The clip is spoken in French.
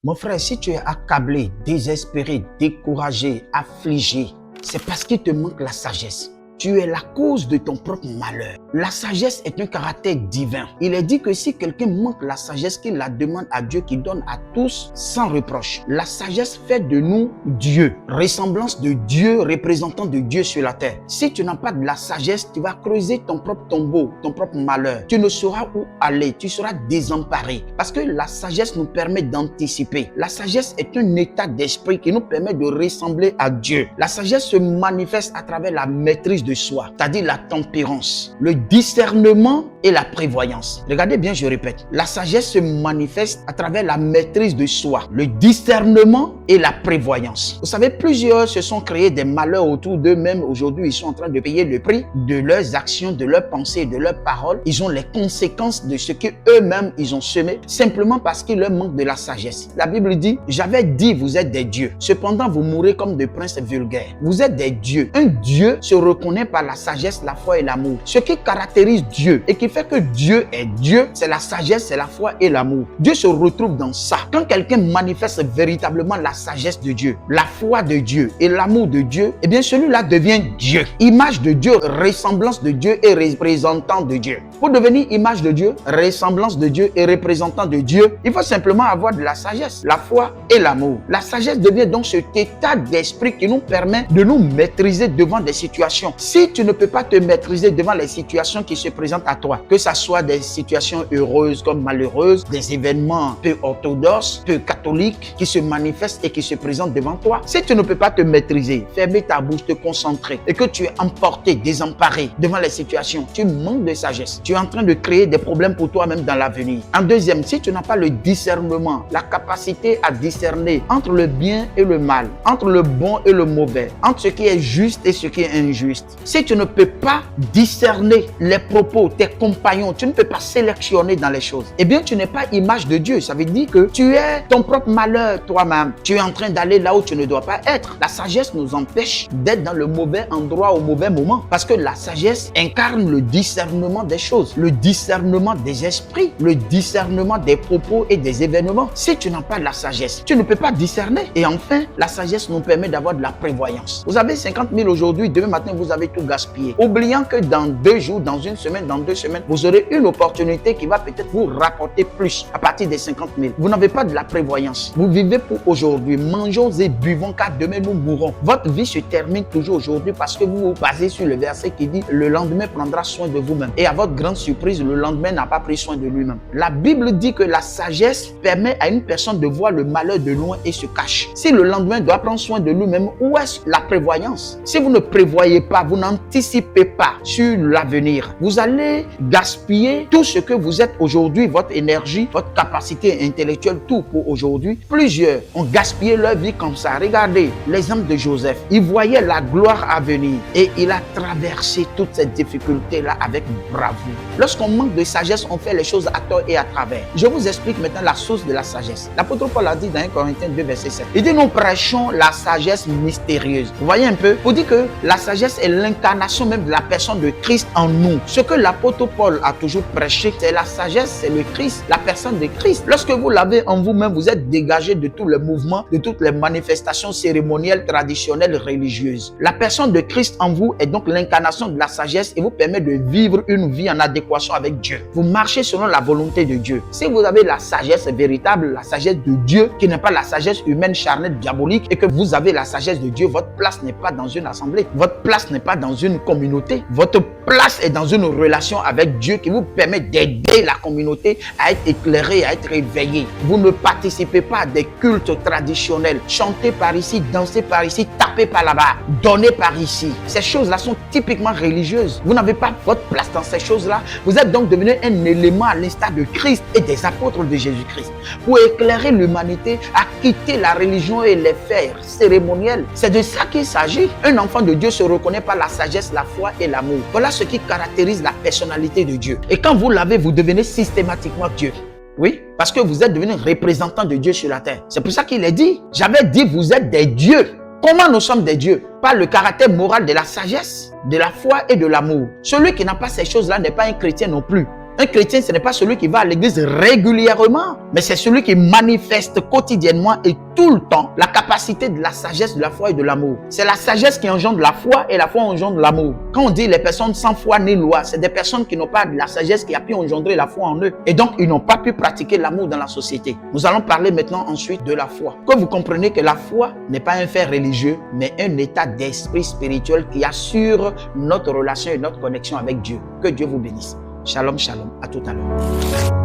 Mon frère, si tu es accablé, désespéré, découragé, affligé, c'est parce qu'il te manque la sagesse. Tu es la cause de ton propre malheur. La sagesse est un caractère divin. Il est dit que si quelqu'un manque la sagesse, qu'il la demande à Dieu, qui donne à tous sans reproche. La sagesse fait de nous Dieu, ressemblance de Dieu, représentant de Dieu sur la terre. Si tu n'as pas de la sagesse, tu vas creuser ton propre tombeau, ton propre malheur. Tu ne sauras où aller, tu seras désemparé. Parce que la sagesse nous permet d'anticiper. La sagesse est un état d'esprit qui nous permet de ressembler à Dieu. La sagesse se manifeste à travers la maîtrise de soi, c'est-à-dire la tempérance, le discernement et la prévoyance. Regardez bien, je répète, la sagesse se manifeste à travers la maîtrise de soi, le discernement et la prévoyance. Vous savez, plusieurs se sont créés des malheurs autour d'eux-mêmes. Aujourd'hui, ils sont en train de payer le prix de leurs actions, de leurs pensées, de leurs paroles. Ils ont les conséquences de ce qu'eux-mêmes ils ont semé, simplement parce qu'il leur manque de la sagesse. La Bible dit, j'avais dit, vous êtes des dieux. Cependant, vous mourrez comme des princes vulgaires. Vous êtes des dieux. Un Dieu se reconnaît par la sagesse, la foi et l'amour. Ce qui caractérise Dieu et qui fait que Dieu est Dieu, c'est la sagesse, c'est la foi et l'amour. Dieu se retrouve dans ça. Quand quelqu'un manifeste véritablement la sagesse de Dieu, la foi de Dieu et l'amour de Dieu, eh bien celui-là devient Dieu. Image de Dieu, ressemblance de Dieu et représentant de Dieu. Pour devenir image de Dieu, ressemblance de Dieu et représentant de Dieu, il faut simplement avoir de la sagesse, la foi et l'amour. La sagesse devient donc cet état d'esprit qui nous permet de nous maîtriser devant des situations. Si tu ne peux pas te maîtriser devant les situations qui se présentent à toi, que ce soit des situations heureuses comme malheureuses, des événements peu orthodoxes, peu catholiques qui se manifestent et qui se présentent devant toi, si tu ne peux pas te maîtriser, fermer ta bouche, te concentrer et que tu es emporté, désemparé devant les situations, tu manques de sagesse. Tu es en train de créer des problèmes pour toi-même dans l'avenir. En deuxième, si tu n'as pas le discernement, la capacité à discerner entre le bien et le mal, entre le bon et le mauvais, entre ce qui est juste et ce qui est injuste, si tu ne peux pas discerner les propos, tes compagnons, tu ne peux pas sélectionner dans les choses, eh bien tu n'es pas image de Dieu. Ça veut dire que tu es ton propre malheur toi-même. Tu es en train d'aller là où tu ne dois pas être. La sagesse nous empêche d'être dans le mauvais endroit au mauvais moment. Parce que la sagesse incarne le discernement des choses, le discernement des esprits, le discernement des propos et des événements. Si tu n'as pas la sagesse, tu ne peux pas discerner. Et enfin, la sagesse nous permet d'avoir de la prévoyance. Vous avez 50 000 aujourd'hui, demain matin, vous avez tout gaspillé. Oubliant que dans 2 jours, dans une semaine, dans 2 semaines, vous aurez une opportunité qui va peut-être vous rapporter plus à partir des 50 000. Vous n'avez pas de la prévoyance. Vous vivez pour aujourd'hui. Mangeons et buvons car demain nous mourrons. Votre vie se termine toujours aujourd'hui parce que vous vous basez sur le verset qui dit le lendemain prendra soin de vous-même. Et à votre grande surprise, le lendemain n'a pas pris soin de lui-même. La Bible dit que la sagesse permet à une personne de voir le malheur de loin et se cache. Si le lendemain doit prendre soin de lui-même, où est la prévoyance? Si vous ne prévoyez pas, vous n'anticipez pas sur l'avenir, vous allez gaspiller tout ce que vous êtes aujourd'hui, votre énergie, votre capacité intellectuelle, tout pour aujourd'hui. Plusieurs ont gaspillé leur vie comme ça. Regardez l'exemple de Joseph. Il voyait la gloire à venir et il a traversé toutes ces difficultés-là avec bravoure. Lorsqu'on manque de sagesse, on fait les choses à tort et à travers. Je vous explique maintenant la source de la sagesse. L'apôtre Paul a dit dans 1 Corinthiens 2, verset 7. Il dit, nous prêchons la sagesse mystérieuse. Vous voyez un peu? Pour dire que la sagesse est l'incarnation même de la personne de Christ en nous. Ce que l'apôtre Paul a toujours prêché, c'est la sagesse, c'est le Christ, la personne de Christ. Lorsque vous l'avez en vous-même, vous êtes dégagé de tous les mouvements, de toutes les manifestations cérémonielles, traditionnelles, religieuses. La personne de Christ en vous est donc l'incarnation de la sagesse et vous permet de vivre une vie en adéquation avec Dieu. Vous marchez selon la volonté de Dieu. Si vous avez la sagesse véritable, la sagesse de Dieu, qui n'est pas la sagesse humaine, charnelle, diabolique, et que vous avez la sagesse de Dieu, votre place n'est pas dans une assemblée, votre place n'est pas dans une communauté, votre place est dans une relation avec Dieu qui vous permet d'aider la communauté à être éclairée, à être éveillée. Vous ne participez pas à des cultes traditionnels, chanter par ici, danser par ici, taper par là-bas, donner par ici. Ces choses-là sont typiquement religieuses. Vous n'avez pas votre place dans ces choses-là. Vous êtes donc devenu un élément à l'instar de Christ et des apôtres de Jésus-Christ pour éclairer l'humanité à quitter la religion et les faire cérémoniels. C'est de ça qu'il s'agit. Un enfant de Dieu se reconnaît par la sagesse, la foi et l'amour. Voilà ce qui caractérise la personnalité de Dieu. Et quand vous l'avez, vous devenez systématiquement Dieu. Oui, parce que vous êtes devenu représentant de Dieu sur la terre. C'est pour ça qu'il est dit, j'avais dit vous êtes des dieux. Comment nous sommes des dieux? Par le caractère moral de la sagesse, de la foi et de l'amour. Celui qui n'a pas ces choses-là n'est pas un chrétien non plus. Un chrétien, ce n'est pas celui qui va à l'église régulièrement, mais c'est celui qui manifeste quotidiennement et tout le temps la capacité de la sagesse, de la foi et de l'amour. C'est la sagesse qui engendre la foi et la foi engendre l'amour. Quand on dit les personnes sans foi ni loi, c'est des personnes qui n'ont pas de la sagesse qui a pu engendrer la foi en eux. Et donc, ils n'ont pas pu pratiquer l'amour dans la société. Nous allons parler maintenant ensuite de la foi. Que vous comprenez que la foi n'est pas un fait religieux, mais un état d'esprit spirituel qui assure notre relation et notre connexion avec Dieu. Que Dieu vous bénisse. Shalom, shalom. À tout à l'heure.